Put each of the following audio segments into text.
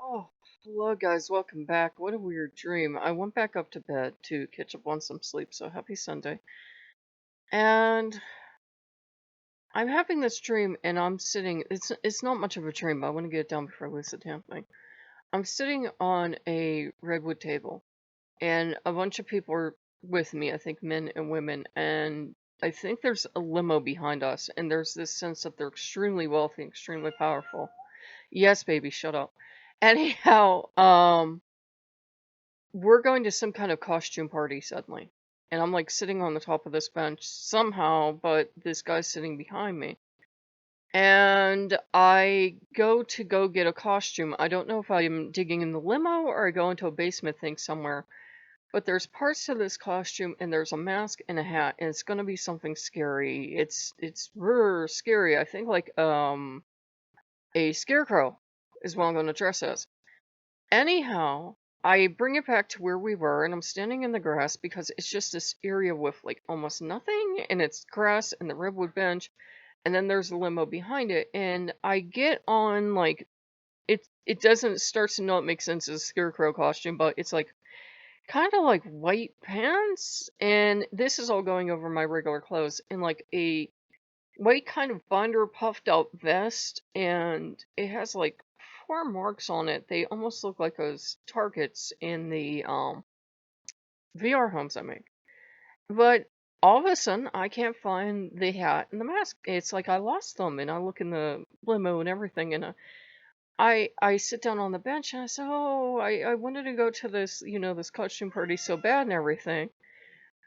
Oh, hello guys, welcome back. What a weird dream. I went back up to bed to catch up on some sleep, so happy Sunday. And I'm having this dream and I'm sitting, it's not much of a dream, but I want to get it down before I lose the damn thing. I'm sitting on a redwood table and a bunch of people are with me, I think men and women, and I think there's a limo behind us, and there's this sense that they're extremely wealthy, extremely powerful. Yes, baby, shut up. Anyhow, we're going to some kind of costume party suddenly. And I'm like sitting on the top of this bench somehow, but this guy's sitting behind me. And I go get a costume. I don't know if I'm digging in the limo or I go into a basement thing somewhere. But there's parts to this costume and there's a mask and a hat and it's gonna be something scary. It's scary. I think like a scarecrow is what I'm gonna dress as. Anyhow, I bring it back to where we were, and I'm standing in the grass because it's just this area with like almost nothing, and it's grass and the redwood bench, and then there's a limo behind it, and I get on like it doesn't start to not make sense as a scarecrow costume, but it's like kind of like white pants, and this is all going over my regular clothes, and like a white kind of binder puffed out vest, and it has like four marks on it. They almost look like those targets in the VR homes I make. But all of a sudden I can't find the hat and the mask. It's like I lost them, and I look in the limo and everything, and I sit down on the bench and I say, "Oh, I wanted to go to this, this costume party so bad and everything,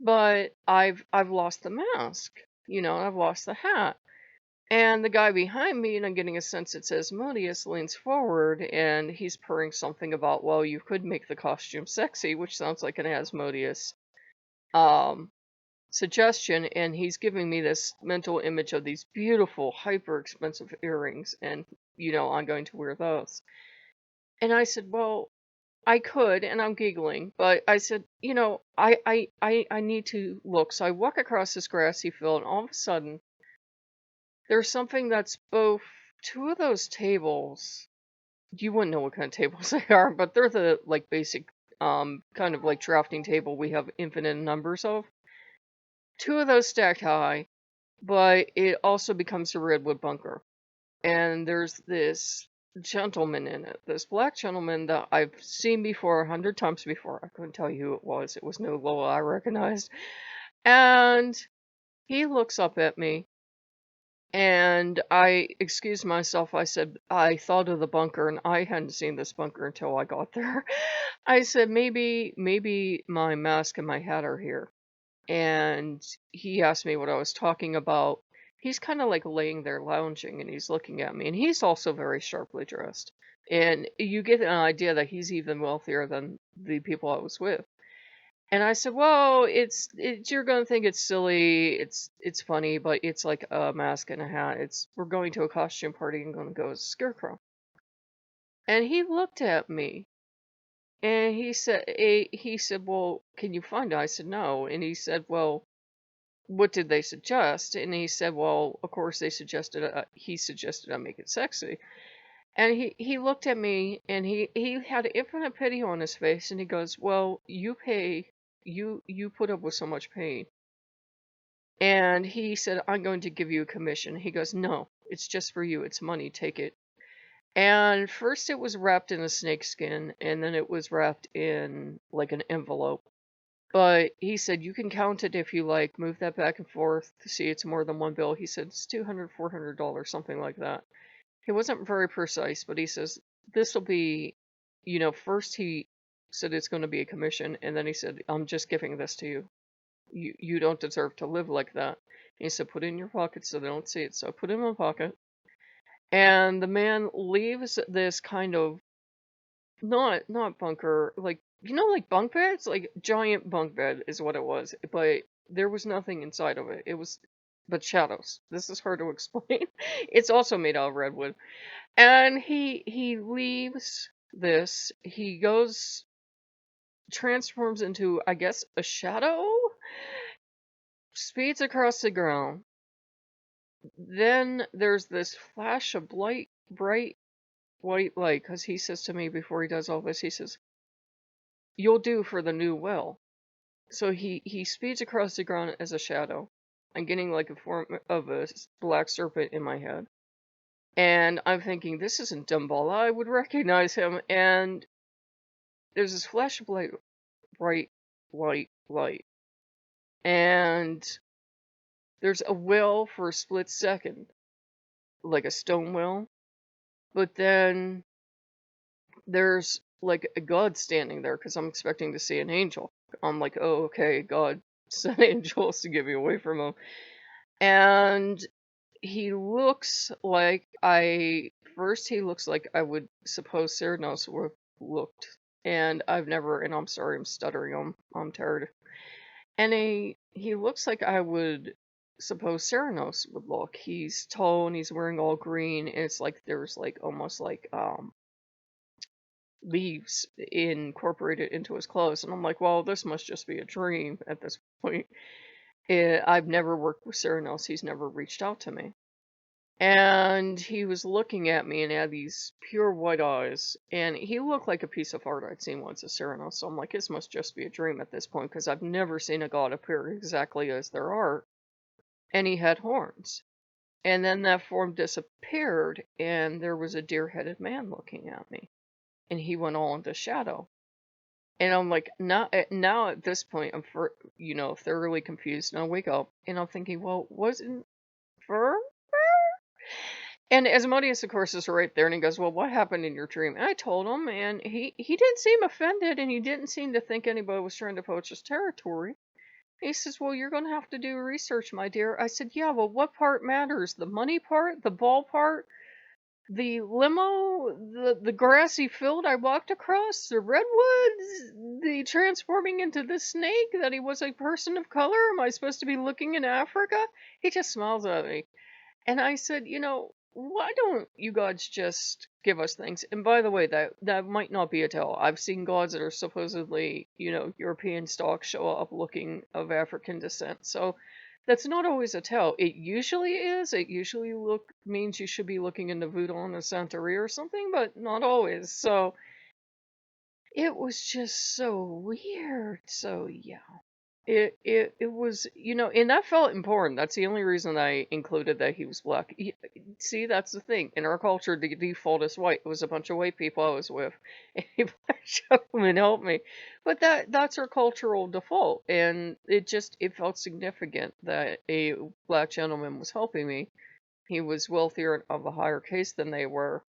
but I've lost the mask. I've lost the hat." And the guy behind me, and I'm getting a sense it says Modius, leans forward and he's purring something about, well, you could make the costume sexy, which sounds like an Asmodeus um, suggestion. And he's giving me this mental image of these beautiful, hyper expensive earrings. And, I'm going to wear those. And I said, well, I could, and I'm giggling, but I said, I need to look. So I walk across this grassy field, and all of a sudden, there's something that's both two of those tables. You wouldn't know what kind of tables they are, but they're the like basic kind of like drafting table we have infinite numbers of. Two of those stacked high, but it also becomes a redwood bunker. And there's this gentleman in it, this black gentleman that I've seen before 100 times before. I couldn't tell you who it was. It was no Lola I recognized. And he looks up at me. And I excused myself. I said, I thought of the bunker and I hadn't seen this bunker until I got there. I said, maybe my mask and my hat are here. And he asked me what I was talking about. He's kind of like laying there lounging and he's looking at me. And he's also very sharply dressed. And you get an idea that he's even wealthier than the people I was with. And I said, "Well, it's you're gonna think it's silly, it's funny, but it's like a mask and a hat. We're going to a costume party and gonna go as a scarecrow." And he looked at me and he said, "Well, can you find it?" I said, "No." And he said, "Well, what did they suggest?" And he said, "Well, of course he suggested I make it sexy." And he looked at me and he had infinite pity on his face and he goes, "Well, you put up with so much pain." And he said, "I'm going to give you a commission." He goes, "No, it's just for you. It's money. Take it." And first it was wrapped in a snakeskin, and then it was wrapped in like an envelope. But he said, "You can count it if you like. Move that back and forth to see it's more than one bill." He said, "It's $200, $400, something like that." He wasn't very precise, but he says, "This will be, first he said it's going to be a commission, and then he said, I'm just giving this to you. You don't deserve to live like that." And he said, "Put it in your pocket so they don't see it." So I put it in my pocket. And the man leaves this kind of not bunker, like like bunk beds? Like giant bunk bed is what it was. But there was nothing inside of it. It was but shadows. This is hard to explain. It's also made out of redwood. And he leaves this. He goes transforms into, I guess, a shadow, speeds across the ground. Then there's this flash of bright white light, because he says to me before he does all this, he says, "You'll do for the new well." So he speeds across the ground as a shadow. I'm getting like a form of a black serpent in my head. And I'm thinking, this isn't Dumbala. I would recognize him. And there's this flash of light, bright white light. And there's a well for a split second, like a stone well. But then there's like a God standing there because I'm expecting to see an angel. I'm like, oh, okay, God sent angels to get me away from him. And he looks like he looks like I would suppose Ceranos would have looked. And I'm sorry, I'm stuttering, I'm tired. And he looks like I would suppose Ceranos would look. He's tall and he's wearing all green, and it's like there's like almost like leaves incorporated into his clothes. And I'm like, well, this must just be a dream at this point. I've never worked with Ceranos, he's never reached out to me. And he was looking at me and had these pure white eyes. And he looked like a piece of art I'd seen once at Cyrano. So I'm like, this must just be a dream at this point, because I've never seen a god appear exactly as their art. And he had horns. And then that form disappeared, and there was a deer-headed man looking at me. And he went all into shadow. And I'm like, now at this point, I'm thoroughly confused. And I wake up, and I'm thinking, well, wasn't Fur? And Asmodeus, of course, is right there, and he goes, well, what happened in your dream? And I told him, and he didn't seem offended, and he didn't seem to think anybody was trying to poach his territory. He says, well, you're going to have to do research, my dear. I said, yeah, well, what part matters? The money part? The ball part? The limo? The grassy field I walked across? The redwoods? The transforming into the snake? That he was a person of color? Am I supposed to be looking in Africa? He just smiles at me. And I said, why don't you gods just give us things? And by the way, that might not be a tell. I've seen gods that are supposedly, European stock show up looking of African descent. So that's not always a tell. It usually is. It usually means you should be looking into voodoo and Santeria or something, but not always. So it was just so weird. So yeah. It was, and that felt important. That's the only reason I included that he was black. See, that's the thing. In our culture, the default is white. It was a bunch of white people I was with. And a black gentleman helped me. But that's our cultural default. And it felt significant that a black gentleman was helping me. He was wealthier and of a higher case than they were.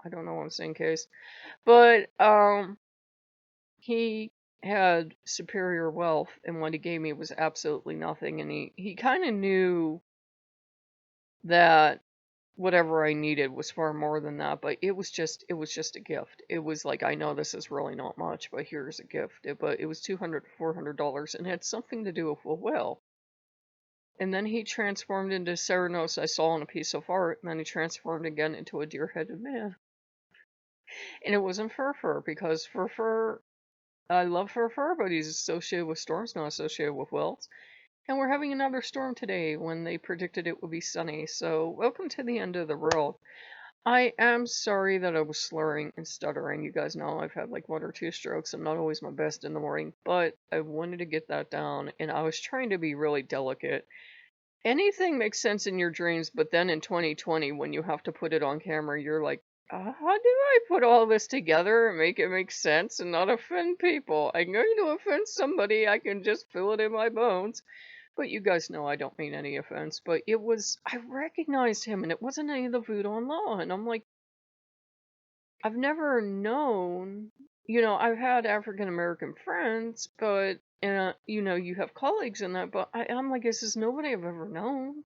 I don't know why I'm saying case. But, he had superior wealth, and what he gave me was absolutely nothing. And he kind of knew that whatever I needed was far more than that, but it was just a gift. It was like, I know this is really not much, but here's a gift. But it was $200 to $400, and had something to do with a will. And then he transformed into Ceranos I saw on a piece of art, and then he transformed again into a deer-headed man. And it wasn't Fur, because Fur, I love Fur, but he's associated with storms, not associated with welts. And we're having another storm today when they predicted it would be sunny. So welcome to the end of the world. I am sorry that I was slurring and stuttering. You guys know I've had like 1 or 2 strokes. I'm not always my best in the morning, but I wanted to get that down, and I was trying to be really delicate. Anything makes sense in your dreams, but then in 2020, when you have to put it on camera, you're like, how do I put all this together and make it make sense and not offend people? I'm going to offend somebody. I can just feel it in my bones. But you guys know I don't mean any offense. But I recognized him, and it wasn't any of the voodoo and law. And I'm like, I've never known, I've had African American friends, but, you have colleagues in that, but I'm like, this is nobody I've ever known.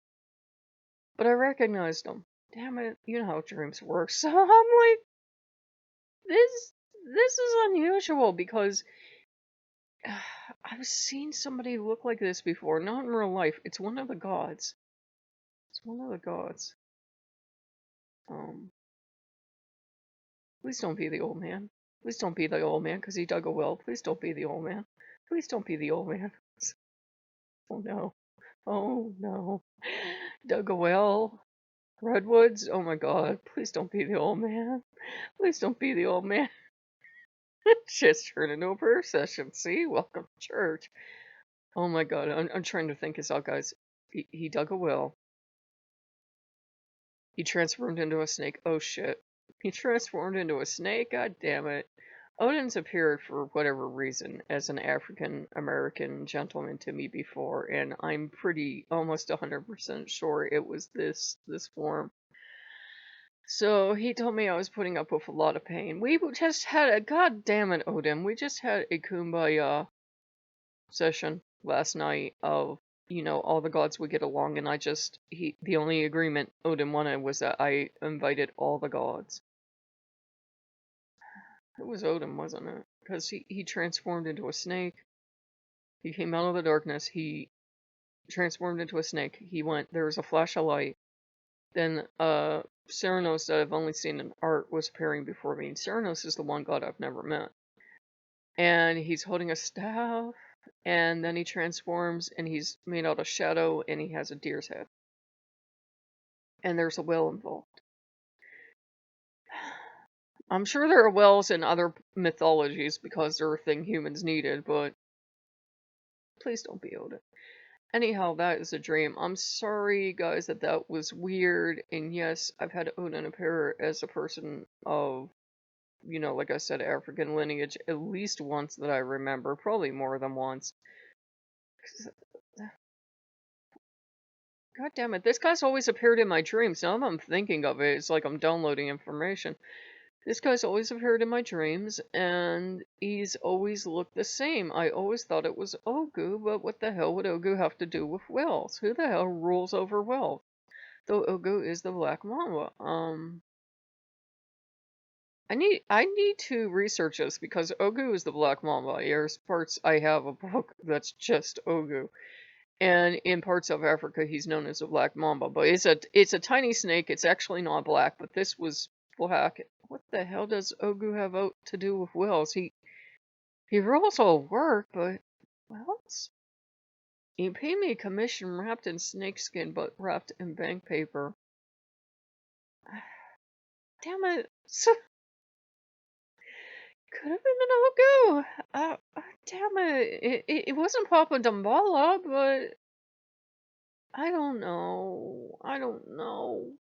But I recognized him. Damn it, you know how dreams work. So I'm like, this is unusual, because I've seen somebody look like this before, not in real life. It's one of the gods. It's one of the gods. Please don't be the old man. Please don't be the old man, because he dug a well. Please don't be the old man. Please don't be the old man. Oh no. Oh no. Dug a well. Redwoods? Oh my god, please don't be the old man. Please don't be the old man. Just turned into a prayer session. See? Welcome to church. Oh my god, I'm trying to think this out, guys. He dug a well. He transformed into a snake. Oh shit. He transformed into a snake? God damn it. Odin's appeared for whatever reason as an African American gentleman to me before, and I'm pretty almost 100% sure it was this form. So he told me I was putting up with a lot of pain. We just had a god damn it, Odin. We just had a kumbaya session last night of, you know, all the gods would get along, and the only agreement Odin wanted was that I invited all the gods. It was Odin, wasn't it? Because he transformed into a snake. He came out of the darkness. He transformed into a snake. There was a flash of light. Then Ceranos, that I've only seen in art, was appearing before me. Ceranos is the one god I've never met. And he's holding a staff, and then he transforms, and he's made out of shadow, and he has a deer's head. And there's a well involved. I'm sure there are wells in other mythologies because they're a thing humans needed, but please don't be Odin. Anyhow, that is a dream. I'm sorry, guys, that was weird. And yes, I've had Odin appear as a person of, you know, like I said, African lineage at least once that I remember. Probably more than once. God damn it. This guy's always appeared in my dreams. Now that I'm thinking of it, it's like I'm downloading information. This guy's always appeared in my dreams, and he's always looked the same. I always thought it was Ogu, but what the hell would Ogu have to do with whales? Who the hell rules over whales? Though Ogu is the Black Mamba. I need to research this because Ogu is the Black Mamba. There's parts I have a book that's just Ogu. And in parts of Africa he's known as a Black Mamba. But it's a tiny snake. It's actually not black, but this was black. What the hell does Ogu have to do with whales? He rules all work, but whales? He paid me a commission wrapped in snakeskin, but wrapped in bank paper. Damn it. Could have been an Ogu. Damn it. It wasn't Papa Dambala, but I don't know. I don't know.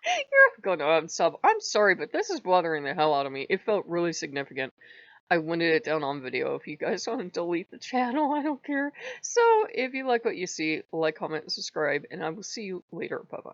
You're gonna unsub. I'm sorry, but this is bothering the hell out of me. It felt really significant. I wanted it down on video. If you guys want to delete the channel, I don't care. So, if you like what you see, like, comment, and subscribe, and I will see you later. Bye-bye.